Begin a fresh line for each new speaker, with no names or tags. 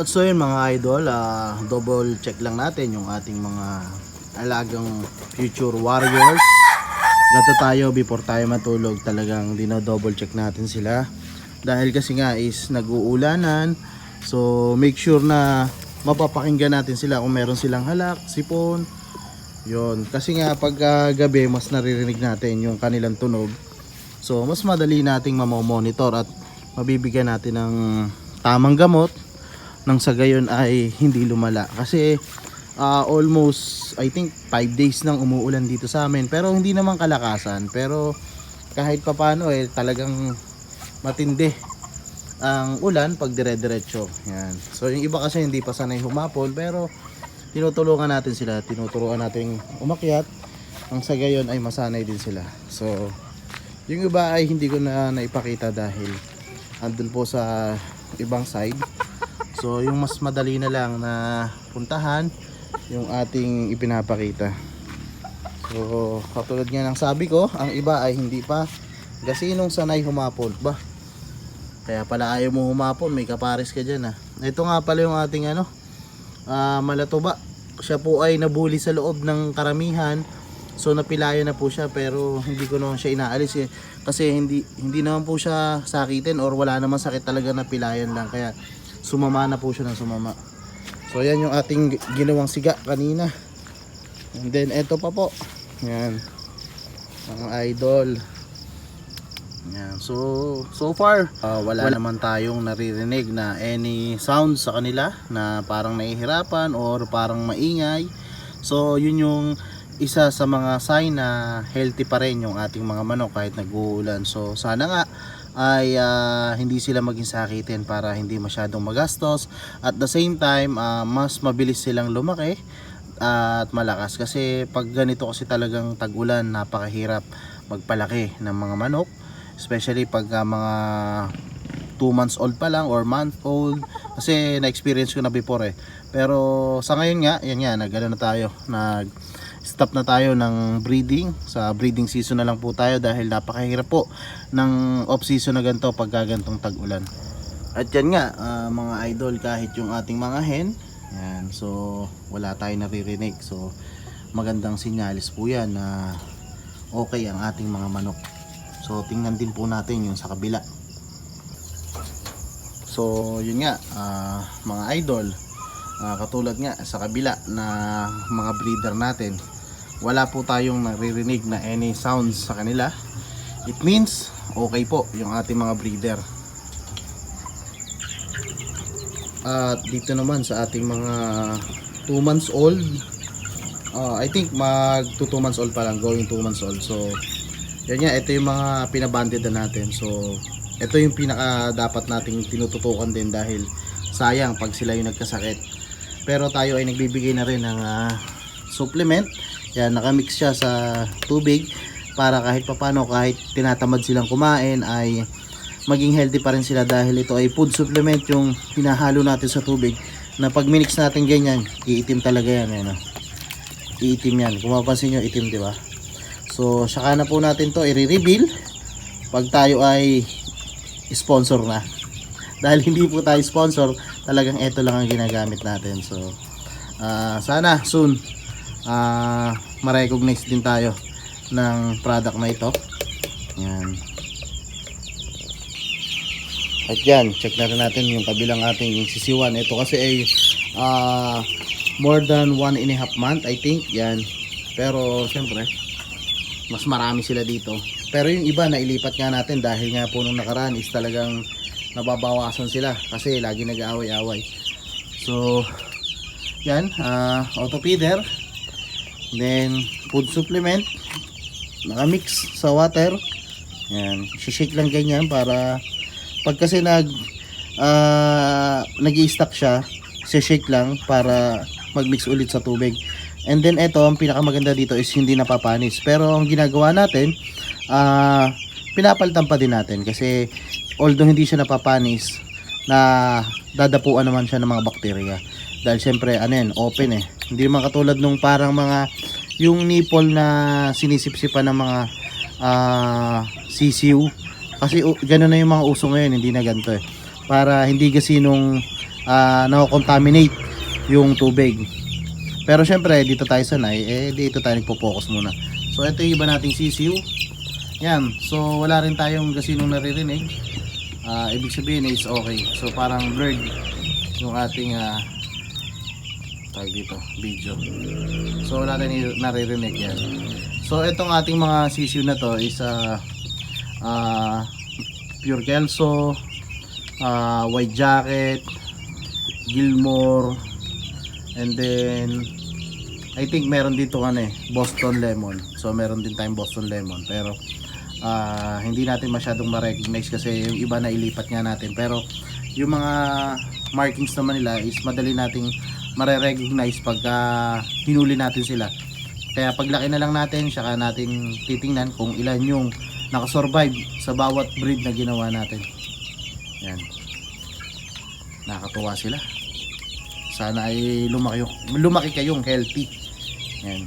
At so yun mga idol, double check lang natin yung ating mga alagang future warriors. Gato tayo before tayo matulog, talagang dino-double check natin sila. Dahil kasi nga is nag-uulanan, so make sure na mapapakinggan natin sila kung meron silang halak, sipon. Yun, kasi nga pag gabi mas naririnig natin yung kanilang tunog. So mas madali nating mamomonitor at mabibigyan natin ng tamang gamot nang sa gayon ay hindi lumala. Kasi almost I think 5 days nang umuulan dito sa amin, pero hindi naman kalakasan, pero kahit papano talagang matindi ang ulan pag dire-diretso. Yan. So yung iba kasi hindi pa sanay humapon, pero tinutulungan natin sila, tinuturuan natin umakyat nang sa gayon ay masanay din sila. So yung iba ay hindi ko na naipakita dahil andun po sa ibang side. So yung mas madali na lang na puntahan yung ating ipinapakita. So katulad nga ng sabi ko, ang iba ay hindi pa gasinong sanay humapon ba. Kaya pala ayaw mo humapon, may kapares ka dyan Ito nga pala yung ating malatuba. Siya po ay nabuli sa loob ng karamihan. So napilayan na po siya, pero hindi ko naman siya inaalis kasi hindi naman po siya sakitin or wala naman sakit, talaga napilayan lang, kaya sumama na po siya ng sumama. So yan yung ating ginawang siga kanina. And then eto pa po. Yan. Mga idol. Yan. So far wala naman tayong naririnig na any sound sa kanila na parang nahihirapan or parang maingay. So yun yung isa sa mga sign na healthy pa rin yung ating mga manok kahit nag-uulan. So sana nga ay hindi sila maging sakitin para hindi masyadong magastos. At the same time, mas mabilis silang lumaki at malakas. Kasi pag ganito kasi talagang tag-ulan, napakahirap magpalaki ng mga manok. Especially pag mga 2 months old pa lang or month old. Kasi na-experience ko na before Pero sa ngayon nga, yan nga, nag-ano na tayo, stop na tayo ng breeding. Sa breeding season na lang po tayo dahil napakahirap po ng off season na ganito pag gantong tag-ulan. At yan nga mga idol, kahit yung ating mga hen, yan, so wala tayong naririnig. So magandang sinyalis po yan na okay ang ating mga manok. So tingnan din po natin yung sa kabila. So yun nga mga idol, katulad nga sa kabila na mga breeder natin, wala po tayong naririnig na any sounds sa kanila. It means okay po yung ating mga breeder. At dito naman sa ating mga 2 months old, I think mag 2 months old pa lang, going 2 months old. So yan nga, ito yung mga pinabanded na natin. So ito yung pinaka dapat nating tinututukan din dahil sayang pag sila yung nagkasakit. Pero tayo ay nagbibigay na rin ng supplement. Yan, nakamix siya sa tubig para kahit papano, kahit tinatamad silang kumain, ay maging healthy pa rin sila dahil ito ay food supplement yung hinahalo natin sa tubig na pag minix natin ganyan, iitim talaga yan. Iitim yan. Kung mapapansin nyo, itim, diba? So, saka na po natin to i-reveal pag tayo ay sponsor na. Dahil hindi po tayo sponsor, talagang ito lang ang ginagamit natin. So sana soon ma-recognize din tayo ng product na ito. Yan. At yan, check na rin natin yung kabilang ating sisiwan. Ito kasi ay more than 1.5 month I think. Yan. Pero syempre mas marami sila dito. Pero yung iba nailipat nga natin dahil nga po nung nakaraan is talagang nababawasan sila kasi lagi nag-aaway-aaway. So yan, auto feeder, then food supplement, nakamix sa water. Yan, shake lang ganyan para pag kasi nag-i-stack siya, shake lang para mag-mix ulit sa tubig. And then ito, ang pinakamaganda dito is hindi napapanis. Pero ang ginagawa natin, pinapalitan pa din natin kasi although hindi siya napapanis, na dadapuan naman siya ng mga bakterya. Dahil syempre open Hindi naman katulad nung parang mga yung nipple na sinisipsipan ng mga sisiw. Kasi gano'n na yung mga uso ngayon, hindi na ganito Para hindi gasinong na-contaminate yung tubig. Pero syempre dito tayo sanay, dito tayo nagpo-focus muna. So ito yung iba nating sisiw. Yan, so wala rin tayong gasinong naririnig. Ibig sabihin is okay. So parang blurred yung ating tawag dito, video. So wala tayong naririnig yan. So itong ating mga sisiw na to is pure Kelso, white jacket, Gilmore, and then I think meron dito Boston lemon. So meron din tayong Boston lemon, pero hindi natin masyadong ma-recognize kasi yung iba na ilipat nga natin. Pero yung mga markings naman nila is madali nating mare-recognize pagka hinuli natin sila. Kaya paglaki na lang natin, saka natin titingnan kung ilan yung nakasurvive sa bawat breed na ginawa natin. Yan, nakakatuwa sila. Sana ay lumaki kayong healthy. Yan.